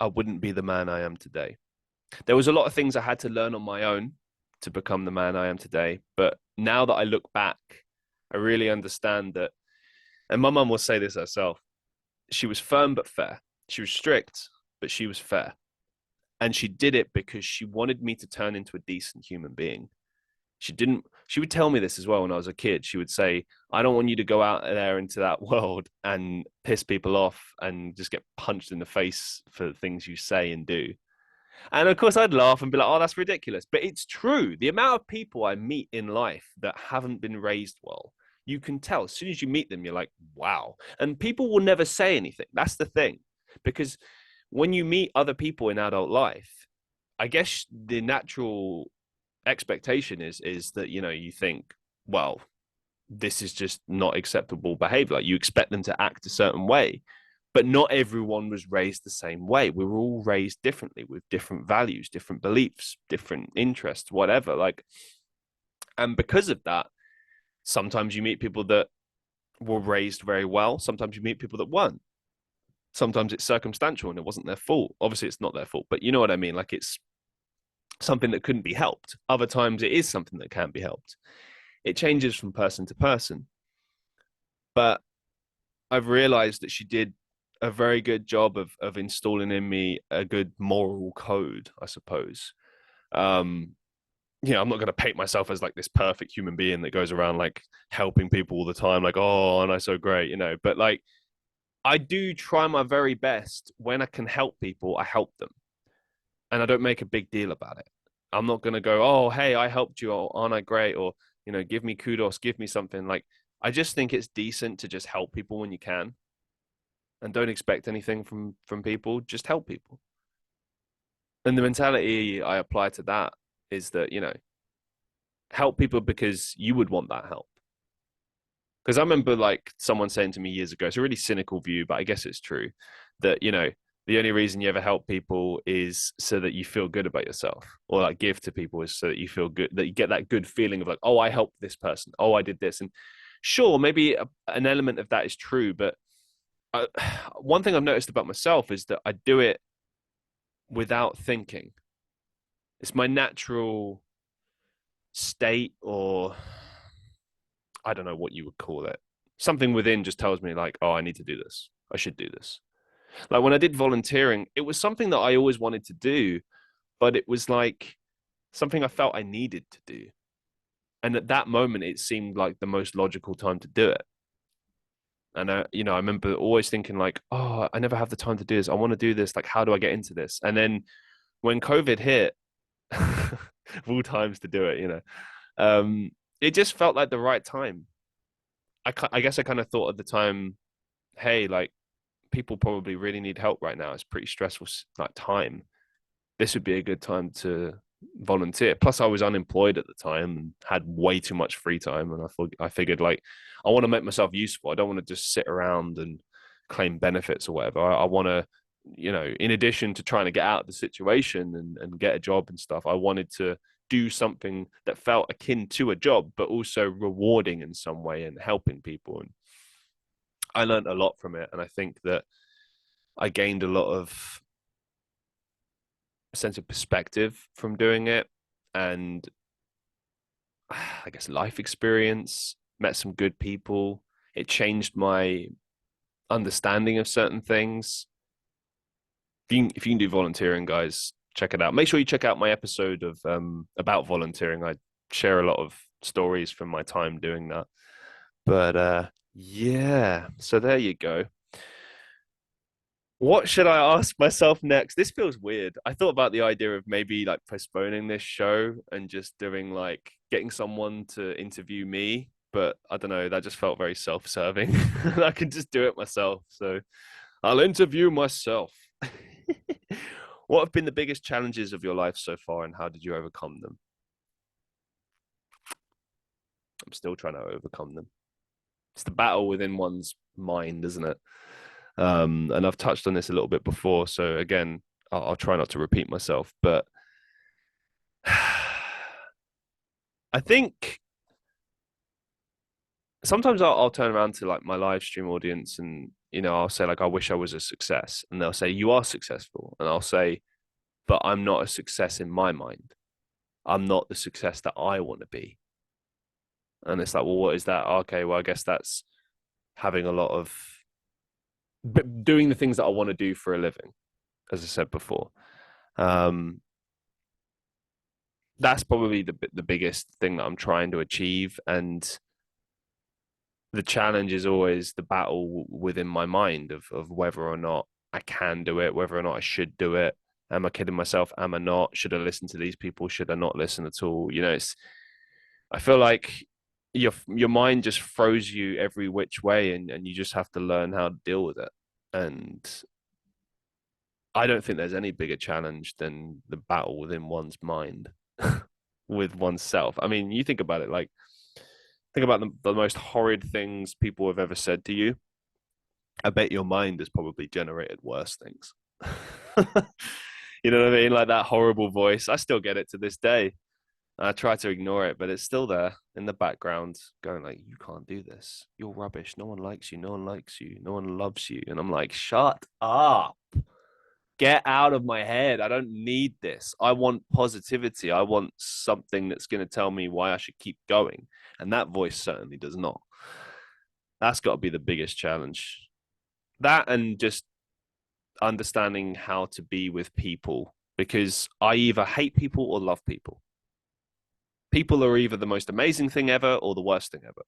A: I wouldn't be the man I am today. There was a lot of things I had to learn on my own to become the man I am today. But now that I look back, I really understand that. And my mum will say this herself. She was firm but fair. She was strict, but she was fair. And she did it because she wanted me to turn into a decent human being. She would tell me this as well when I was a kid. She would say, I don't want you to go out there into that world and piss people off and just get punched in the face for things you say and do. And of course, I'd laugh and be like, oh, that's ridiculous. But it's true. The amount of people I meet in life that haven't been raised well, you can tell. As soon as you meet them, you're like, wow. And people will never say anything. That's the thing. Because when you meet other people in adult life, I guess the natural expectation is that, you think, well, this is just not acceptable behavior. Like you expect them to act a certain way. But not everyone was raised the same way. We were all raised differently with different values, different beliefs, different interests, whatever. And because of that, sometimes you meet people that were raised very well. Sometimes you meet people that weren't. Sometimes it's circumstantial and it wasn't their fault. Obviously, it's not their fault, but you know what I mean? Like it's something that couldn't be helped. Other times it is something that can be helped. It changes from person to person. But I've realized that she did a very good job of installing in me a good moral code, I suppose. I'm not going to paint myself as like this perfect human being that goes around like helping people all the time, like, oh, and I'm so great, but like I do try my very best. When I can help people, I help them. And I don't make a big deal about it. I'm not going to go, oh, hey, I helped you, or aren't I great? Or, give me kudos, give me something. Like, I just think it's decent to just help people when you can. And don't expect anything from people. Just help people. And the mentality I apply to that is that, help people because you would want that help. Because I remember like someone saying to me years ago, it's a really cynical view, but I guess it's true, that, the only reason you ever help people is so that you feel good about yourself, or like give to people is so that you feel good, that you get that good feeling of like, oh, I helped this person. Oh, I did this. And sure, maybe an element of that is true. But one thing I've noticed about myself is that I do it without thinking. It's my natural state, or I don't know what you would call it. Something within just tells me like, oh, I need to do this. I should do this. Like when I did volunteering, it was something that I always wanted to do, but it was like something I felt I needed to do. And at that moment, it seemed like the most logical time to do it. And I remember always thinking like, oh, I never have the time to do this. I want to do this. Like, how do I get into this? And then when COVID hit, of all times to do it, it just felt like the right time. I guess I kind of thought at the time, hey, like people probably really need help right now. It's pretty stressful like time. This would be a good time to volunteer. Plus, I was unemployed at the time and had way too much free time. And I figured like, I want to make myself useful. I don't want to just sit around and claim benefits or whatever. I want to, in addition to trying to get out of the situation and get a job and stuff, I wanted to do something that felt akin to a job, but also rewarding in some way and helping people. And I learned a lot from it. And I think that I gained a lot of sense of perspective from doing it, and I guess life experience, met some good people. It changed my understanding of certain things. If you can do volunteering, guys, check it out. Make sure you check out my episode of about volunteering. I share a lot of stories from my time doing that. But yeah, so there you go. What should I ask myself next? This feels weird. I thought about the idea of maybe like postponing this show and just doing like getting someone to interview me, but I don't know, that just felt very self-serving. I can just do it myself. So I'll interview myself. What have been the biggest challenges of your life so far, and how did you overcome them? I'm still trying to overcome them. It's the battle within one's mind, isn't it? And I've touched on this a little bit before, so again, I'll try not to repeat myself, but I think sometimes I'll turn around to like my live stream audience, and I'll say like, I wish I was a success, and they'll say, you are successful, and I'll say, but I'm not a success in my mind. I'm not the success that I want to be. And it's like, well, what is that? Okay, well, I guess that's having a lot of doing the things that I want to do for a living, as I said before. That's probably the biggest thing that I'm trying to achieve, and the challenge is always the battle within my mind of whether or not I can do it, whether or not I should do it. Am I kidding myself? Am I not? Should I listen to these people? Should I not listen at all? I feel like your mind just throws you every which way, and you just have to learn how to deal with it. And I don't think there's any bigger challenge than the battle within one's mind with oneself. I mean, you think about it, like think about the most horrid things people have ever said to you. I bet your mind has probably generated worse things. You know what I mean? Like that horrible voice. I still get it to this day. I try to ignore it, but it's still there in the background, going like, "You can't do this. You're rubbish. No one likes you. No one likes you. No one loves you." And I'm like, "Shut up. Get out of my head. I don't need this. I want positivity. I want something that's going to tell me why I should keep going." And that voice certainly does not. That's got to be the biggest challenge. That, and just understanding how to be with people, because I either hate people or love people. People are either the most amazing thing ever or the worst thing ever.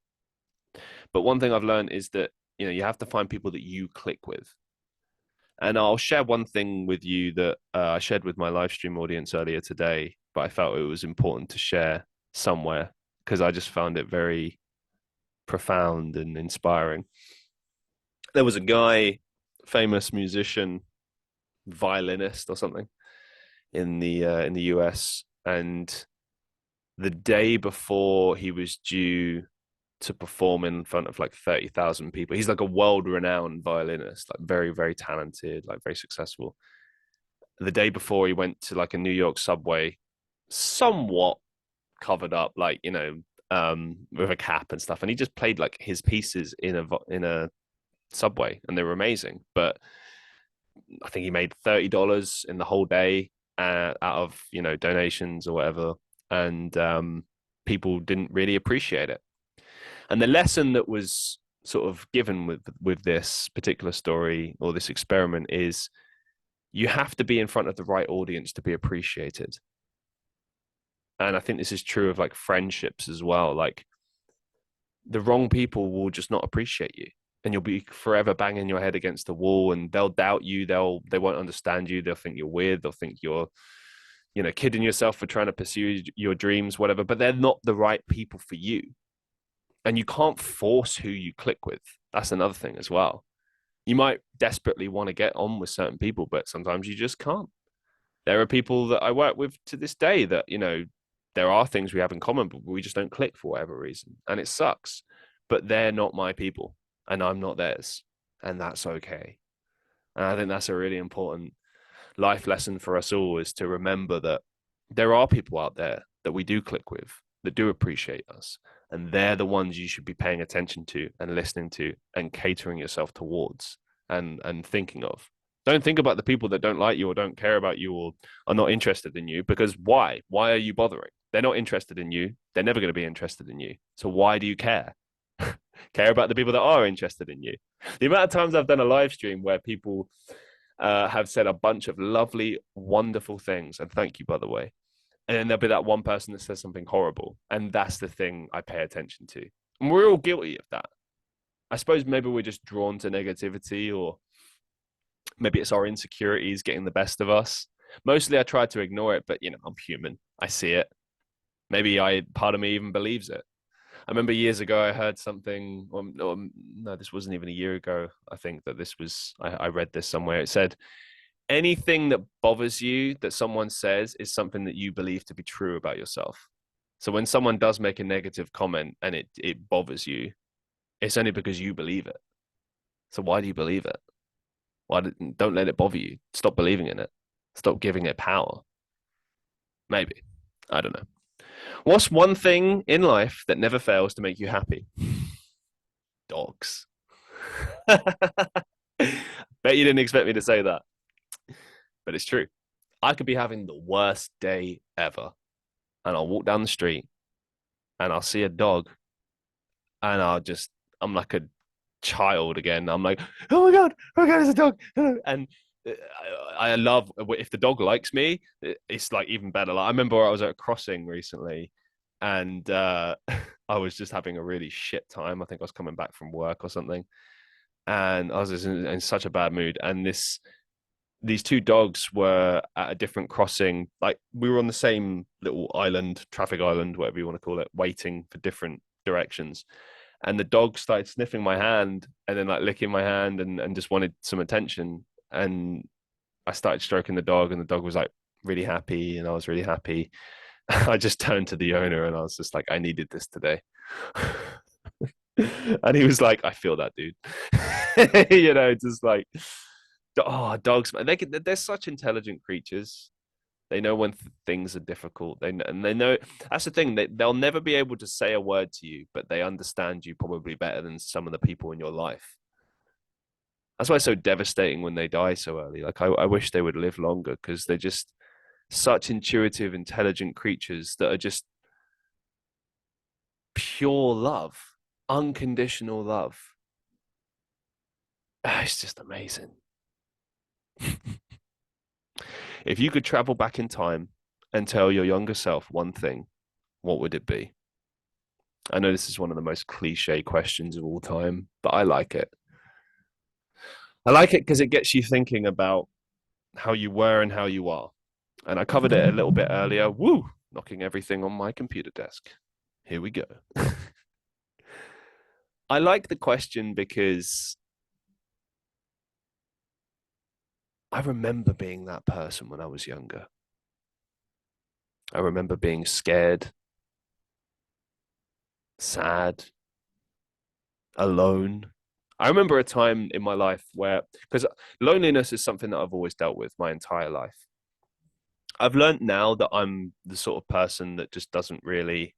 A: But one thing I've learned is that, you have to find people that you click with. And I'll share one thing with you that I shared with my live stream audience earlier today, but I felt it was important to share somewhere because I just found it very profound and inspiring. There was a guy, famous musician, violinist or something in the US, and the day before he was due to perform in front of like 30,000 people. He's like a world-renowned violinist, like very, very talented, like very successful. The day before, he went to like a New York subway, somewhat covered up, like, with a cap and stuff. And he just played like his pieces in a subway, and they were amazing. But I think he made $30 in the whole day out of, donations or whatever. And people didn't really appreciate it. And the lesson that was sort of given with this particular story or this experiment is you have to be in front of the right audience to be appreciated. And I think this is true of like friendships as well. Like the wrong people will just not appreciate you, and you'll be forever banging your head against the wall, and they'll doubt you. They won't understand you. They'll think you're weird. They'll think you're, kidding yourself for trying to pursue your dreams, whatever, but they're not the right people for you. And you can't force who you click with. That's another thing as well. You might desperately want to get on with certain people, but sometimes you just can't. There are people that I work with to this day that, there are things we have in common, but we just don't click for whatever reason. And it sucks, but they're not my people and I'm not theirs. And that's okay. And I think that's a really important life lesson for us all, is to remember that there are people out there that we do click with, that do appreciate us. And they're the ones you should be paying attention to and listening to and catering yourself towards and thinking of. Don't think about the people that don't like you or don't care about you or are not interested in you, because why? Why are you bothering? They're not interested in you. They're never going to be interested in you. So why do you care? Care about the people that are interested in you. The amount of times I've done a live stream where people have said a bunch of lovely, wonderful things, and thank you, by the way. And then there'll be that one person that says something horrible. And that's the thing I pay attention to. And we're all guilty of that. I suppose maybe we're just drawn to negativity, or maybe it's our insecurities getting the best of us. Mostly I try to ignore it, but I'm human. I see it. Maybe part of me even believes it. I remember years ago I heard something, no, this wasn't even a year ago. I think that I read this somewhere. It said, anything that bothers you that someone says is something that you believe to be true about yourself. So when someone does make a negative comment and it bothers you, it's only because you believe it. So why do you believe it? Don't let it bother you. Stop believing in it. Stop giving it power. Maybe. I don't know. What's one thing in life that never fails to make you happy? Dogs. Bet you didn't expect me to say that, but it's true. I could be having the worst day ever, and I'll walk down the street and I'll see a dog, and I'm like a child again. I'm like, oh my god, it's a dog. And I love, if the dog likes me, it's like even better. Like, I remember I was at a crossing recently, and I was just having a really shit time. I think I was coming back from work or something, and I was just in such a bad mood. And these two dogs were at a different crossing. Like, we were on the same little island, traffic island, whatever you want to call it, waiting for different directions. And the dog started sniffing my hand and then like licking my hand and just wanted some attention. And I started stroking the dog, and the dog was like really happy, and I was really happy. I just turned to the owner and I was just like, I needed this today. And he was like, I feel that, dude. Just like, oh, dogs, man, they're such intelligent creatures. They know when things are difficult. They know, that's the thing. They'll never be able to say a word to you, but they understand you probably better than some of the people in your life. That's why it's so devastating when they die so early. Like, I wish they would live longer, because they're just such intuitive, intelligent creatures that are just pure love, unconditional love. It's just amazing. If you could travel back in time and tell your younger self one thing, what would it be? I know this is one of the most cliche questions of all time, but I like it. I like it because it gets you thinking about how you were and how you are. And I covered it a little bit earlier. Woo! Knocking everything on my computer desk. Here we go. I like the question because I remember being that person when I was younger. I remember being scared, sad, alone. I remember a time in my life where, because loneliness is something that I've always dealt with my entire life. I've learned now that I'm the sort of person that just doesn't really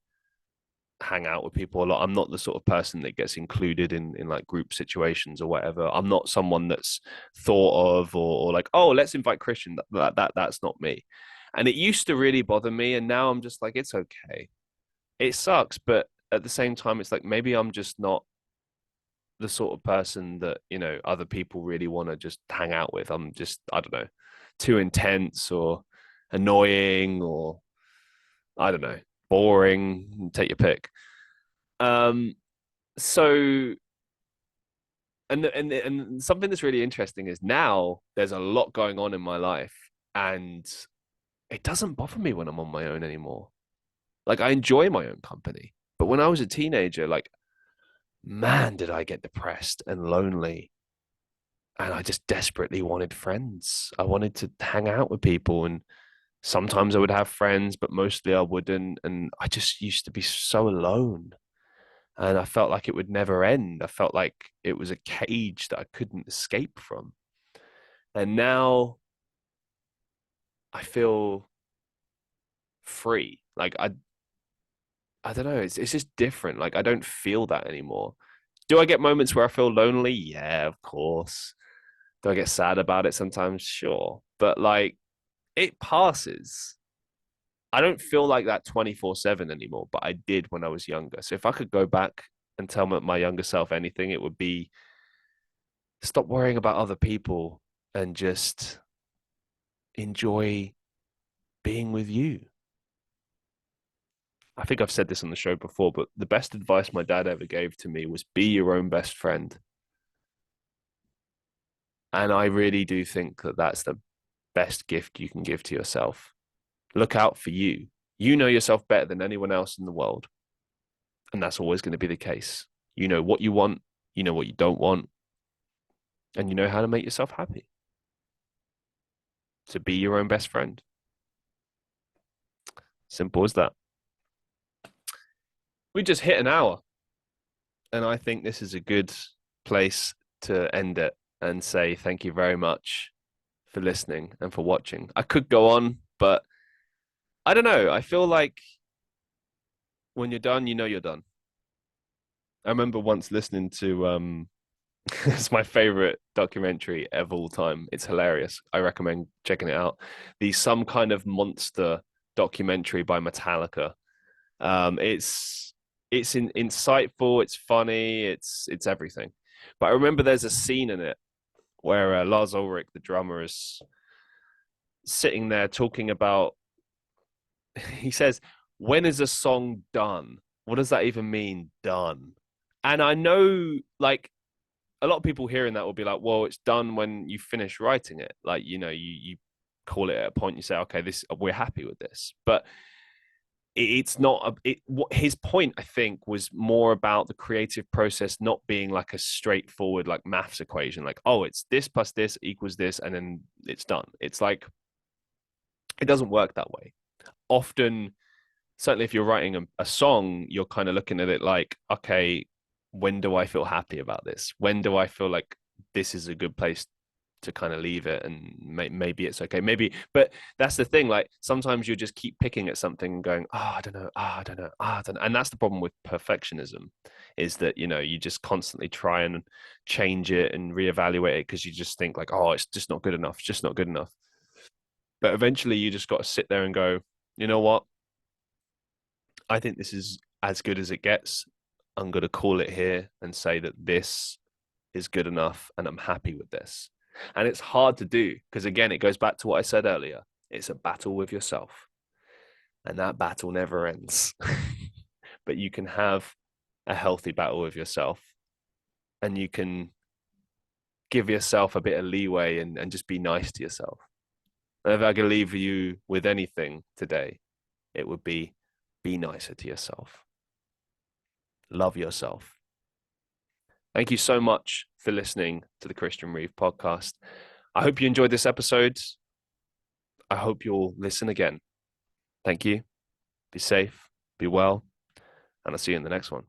A: hang out with people a lot. I'm not the sort of person that gets included in like group situations or whatever. I'm not someone that's thought of, or like, oh, let's invite Christian. That's not me. And it used to really bother me, and now I'm just like, it's okay. It sucks, but at the same time, it's like, maybe I'm just not the sort of person that, other people really want to just hang out with. I'm just, I don't know, too intense or annoying, or I don't know, boring. Take your pick. Um, so and something that's really interesting is now there's a lot going on in my life, and it doesn't bother me when I'm on my own anymore. Like, I enjoy my own company, but when I was a teenager, like, man, did I get depressed and lonely, and I just desperately wanted friends. I wanted to hang out with people, and sometimes I would have friends, but mostly I wouldn't, and I just used to be so alone. And I felt like it would never end. I felt like it was a cage that I couldn't escape from. And now I feel free. Like, I don't know. It's just different. Like, I don't feel that anymore. Do I get moments where I feel lonely? Yeah, of course. Do I get sad about it sometimes? Sure. But like it passes. I don't feel like that 24/7 anymore, but I did when I was younger. So if I could go back and tell my younger self anything, it would be stop worrying about other people and just enjoy being with you. I think I've said this on the show before, but the best advice my dad ever gave to me was be your own best friend. And I really do think that that's the best gift you can give to yourself. Look out for you. You know yourself better than anyone else in the world. And that's always going to be the case. You know what you want, you know what you don't want, and you know how to make yourself happy. So be your own best friend. Simple as that. We just hit an hour. And I think this is a good place to end it and say thank you very much for listening and for watching. I could go on, but I don't know. I feel like when you're done, you know you're done. I remember once listening to it's my favorite documentary of all time. It's hilarious. I recommend checking it out. The Some Kind of Monster documentary by Metallica. It's insightful, it's funny, it's everything. But I remember there's a scene in it where Lars Ulrich, the drummer, is sitting there talking about. He says, "When is a song done? What does that even mean, done?" And I know, like, a lot of people hearing that will be like, "Well, it's done when you finish writing it. Like, you call it at a point, you say, okay, this we're happy with this." But it's not what his point, I think, was more about the creative process not being like a straightforward like maths equation, like, oh, it's this plus this equals this and then it's done. It's like it doesn't work that way often. Certainly if you're writing a song, you're kind of looking at it like, okay, when do I feel happy about this? When do I feel like this is a good place to kind of leave it, and maybe it's okay, maybe. But that's the thing, like sometimes you just keep picking at something and going, oh, I don't know, oh, I don't know, oh, I don't know. And that's the problem with perfectionism, is that you just constantly try and change it and reevaluate it because you just think like, oh, it's just not good enough, it's just not good enough. But eventually you just got to sit there and go, you know what, I think this is as good as it gets. I'm going to call it here and say that this is good enough and I'm happy with this. And it's hard to do because, again, it goes back to what I said earlier. It's a battle with yourself, and that battle never ends. But you can have a healthy battle with yourself, and you can give yourself a bit of leeway and just be nice to yourself. And if I could leave you with anything today, it would be nicer to yourself. Love yourself. Thank you so much for listening to the Christian Reeve podcast. I hope you enjoyed this episode. I hope you'll listen again. Thank you. Be safe, be well, and I'll see you in the next one.